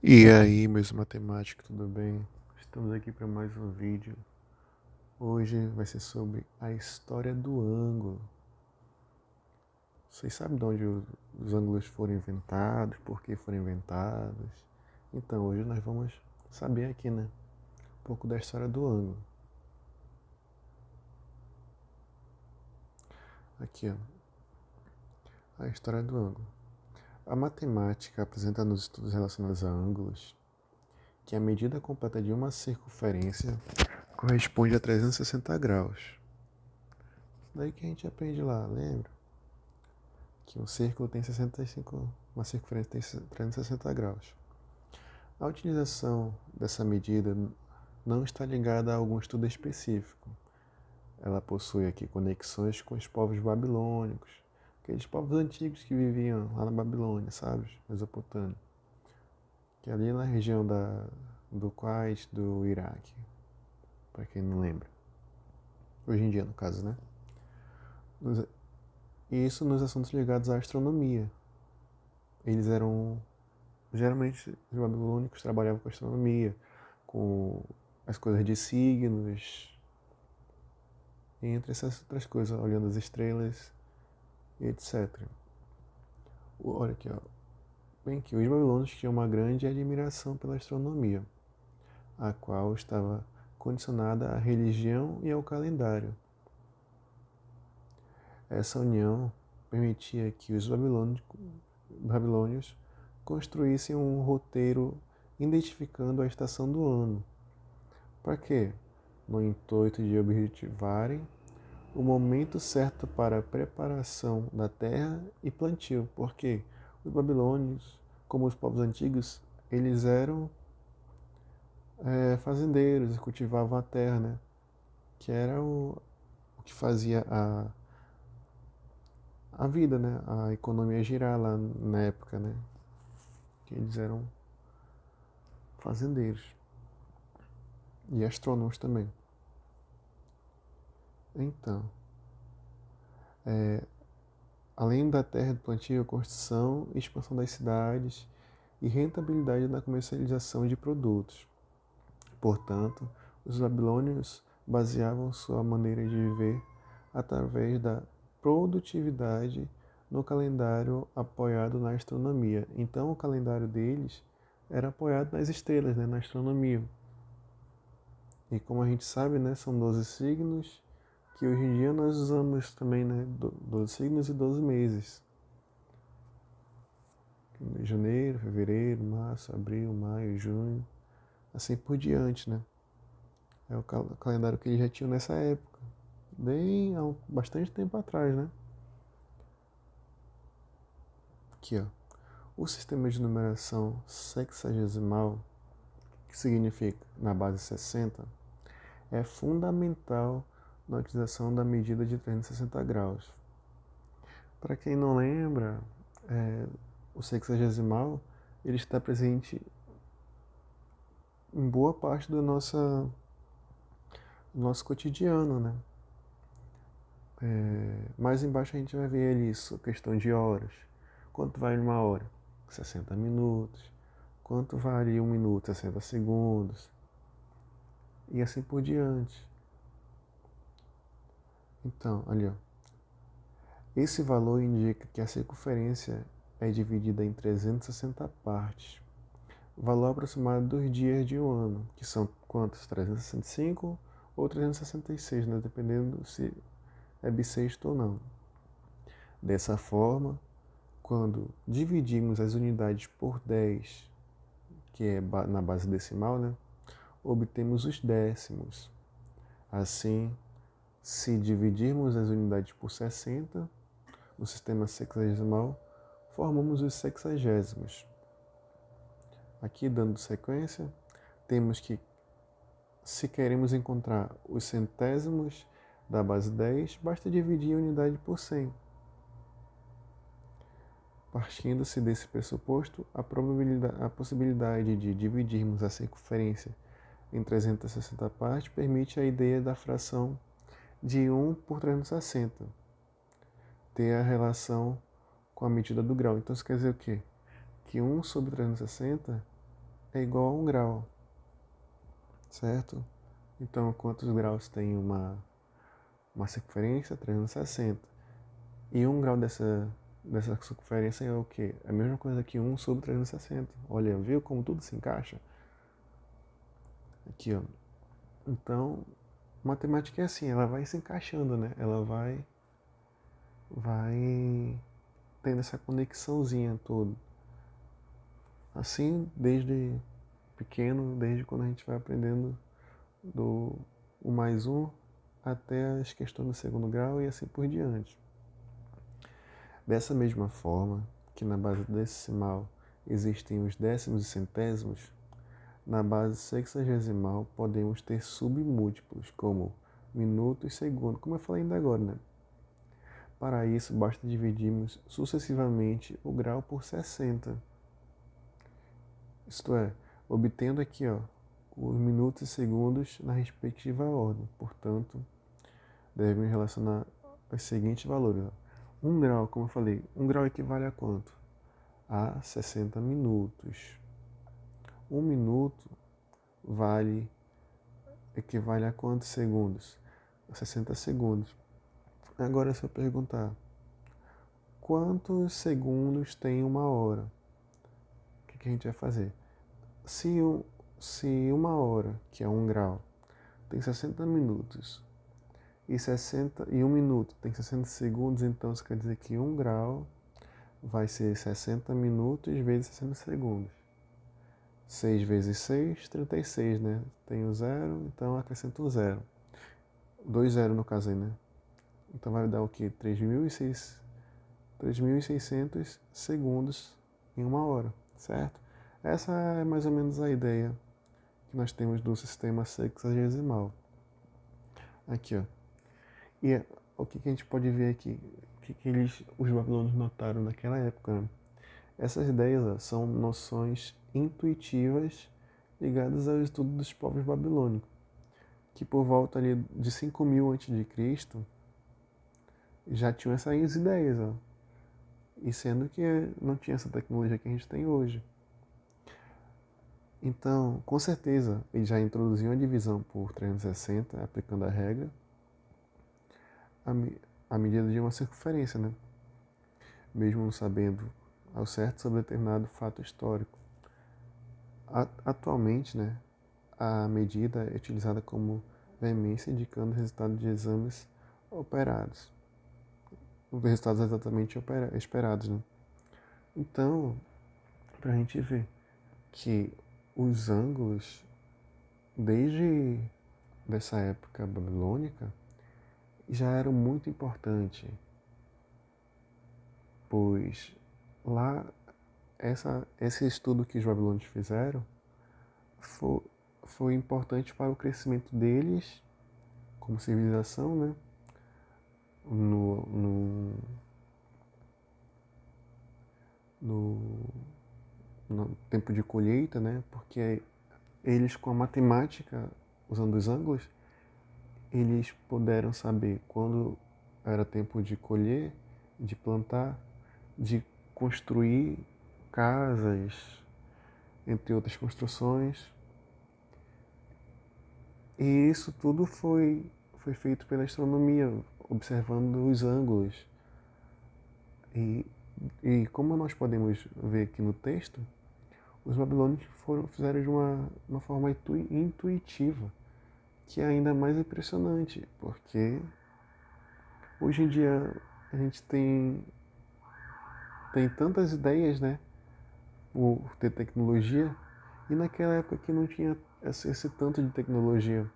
E aí, meus matemáticos, tudo bem? Estamos aqui para mais um vídeo. Hoje vai ser sobre a história do ângulo. Vocês sabem de onde os ângulos foram inventados, por que foram inventados? Então, hoje nós vamos saber aqui, né? Um pouco da história do ângulo. Aqui, ó. A história do ângulo. A matemática apresenta nos estudos relacionados a ângulos que a medida completa de uma circunferência corresponde a 360 graus. Isso daí que a gente aprende lá, lembra? Que um círculo tem 65, uma circunferência tem 360 graus. A utilização dessa medida não está ligada a algum estudo específico. Ela possui aqui conexões com os povos babilônicos, aqueles povos antigos que viviam lá na Babilônia, sabe? Mesopotâmia. Que é ali na região do Kuwait, do Iraque, para quem não lembra. Hoje em dia, no caso, né? E isso nos assuntos ligados à astronomia. Eles eram geralmente os babilônicos trabalhavam com astronomia, com as coisas de signos, entre essas outras coisas, olhando as estrelas e etc. Olha aqui, ó. Bem que os babilônios tinham uma grande admiração pela astronomia, a qual estava condicionada à religião e ao calendário. Essa união permitia que os babilônios construíssem um roteiro identificando a estação do ano. Para quê? No intuito de objetivarem o momento certo para a preparação da terra e plantio, porque os babilônios, como os povos antigos, eles eram fazendeiros e cultivavam a terra, né? Que era o que fazia a vida, né? A economia girar lá na época, né? Que eles eram fazendeiros e astrônomos também. Então, além da terra de plantio, construção e expansão das cidades e rentabilidade na comercialização de produtos. Portanto, os babilônios baseavam sua maneira de viver através da produtividade no calendário apoiado na astronomia. Então, o calendário deles era apoiado nas estrelas, né, na astronomia. E como a gente sabe, né, são 12 signos, que hoje em dia nós usamos também, né, 12 signos e 12 meses. Janeiro, fevereiro, março, abril, maio, junho, assim por diante, né? É o calendário que eles já tinham nessa época, bem há bastante tempo atrás, né? Aqui, ó. O sistema de numeração sexagesimal, que significa na base 60, é fundamental na utilização da medida de 360 graus. Para quem não lembra, o sexagesimal ele está presente em boa parte do nosso cotidiano, né? Mais embaixo a gente vai ver ali isso, questão de horas. Quanto vale uma hora? 60 minutos. Quanto vale um minuto? 60 segundos. E assim por diante. Então, ali ó. Esse valor indica que a circunferência é dividida em 360 partes. O valor aproximado dos dias de um ano, que são quantos? 365 ou 366, né? Dependendo se é bissexto ou não. Dessa forma, quando dividimos as unidades por 10, que é na base decimal, né, obtemos os décimos. Assim, se dividirmos as unidades por 60, no sistema sexagesimal, formamos os sexagésimos. Aqui, dando sequência, temos que, se queremos encontrar os centésimos da base 10, basta dividir a unidade por 100. Partindo-se desse pressuposto, a possibilidade de dividirmos a circunferência em 360 partes permite a ideia da fração de 1 por 360, ter a relação com a medida do grau. Então isso quer dizer o quê? Que 1 sobre 360 é igual a 1 grau, certo? Então, quantos graus tem uma circunferência? 360. E 1 grau dessa circunferência é o quê? É a mesma coisa que 1 sobre 360. Olha, viu como tudo se encaixa? Aqui, ó. Então, matemática é assim, ela vai se encaixando, né? Ela vai tendo essa conexãozinha toda. Assim, desde pequeno, desde quando a gente vai aprendendo do o mais um até as questões do segundo grau e assim por diante. Dessa mesma forma que na base decimal existem os décimos e centésimos, na base sexagesimal podemos ter submúltiplos, como minuto e segundo, como eu falei ainda agora, né? Para isso, basta dividirmos sucessivamente o grau por 60. Isto é, obtendo aqui os minutos e segundos na respectiva ordem. Portanto, devemos relacionar os seguintes valores. 1 grau, como eu falei, 1 grau equivale a quanto? A 60 minutos. 1 minuto equivale a quantos segundos? A 60 segundos. Agora, se eu perguntar, quantos segundos tem 1 hora? O que a gente vai fazer? Se 1 hora, que é 1 grau, tem 60 minutos, e 1 minuto tem 60 segundos, então isso quer dizer que 1 grau vai ser 60 minutos vezes 60 segundos. 6 vezes 6, 36, né? Tem o zero, então acrescento um zero. 2 zeros no caso aí, né? Então vai dar o quê? 3.600 segundos em 1 hora, certo? Essa é mais ou menos a ideia que nós temos do sistema sexagesimal. Aqui, ó. E o que a gente pode ver aqui? O que os babilônios notaram naquela época, né? Essas ideias são noções intuitivas ligadas ao estudo dos povos babilônicos, que por volta ali de 5.000 a.C. já tinham essas ideias, ó. E sendo que não tinha essa tecnologia que a gente tem hoje. Então, com certeza, eles já introduziam a divisão por 360, aplicando a regra, à medida de uma circunferência, né? Mesmo não sabendo ao certo sobre determinado fato histórico. Atualmente, né, a medida é utilizada como veemência, indicando o resultado de exames operados. Os resultados exatamente esperados, né? Então, para a gente ver que os ângulos, desde dessa época babilônica, já eram muito importantes, pois lá esse estudo que os babilônios fizeram foi importante para o crescimento deles como civilização, né? No tempo de colheita, né? Porque eles, com a matemática, usando os ângulos, eles puderam saber quando era tempo de colher, de plantar, de construir casas, entre outras construções. E isso tudo foi feito pela astronomia, observando os ângulos. E como nós podemos ver aqui no texto, os babilônios fizeram de uma forma intuitiva, que é ainda mais impressionante, porque hoje em dia a gente tem tantas ideias, né, por ter tecnologia, e naquela época que não tinha esse tanto de tecnologia.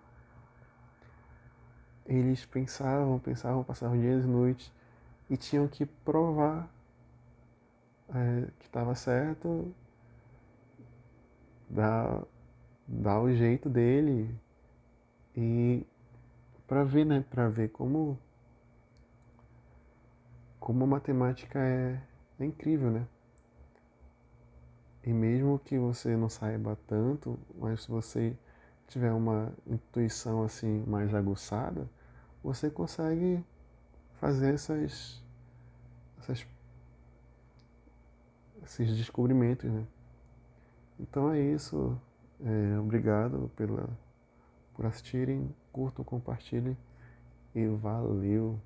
Eles pensavam, passavam dias e noites, e tinham que provar que estava certo, dar o jeito dele, e para ver, né, para ver como a matemática é incrível, né? E mesmo que você não saiba tanto, mas se você tiver uma intuição assim mais aguçada, você consegue fazer esses descobrimentos, né? Então é isso. Obrigado por assistirem, curtam, compartilhem e valeu!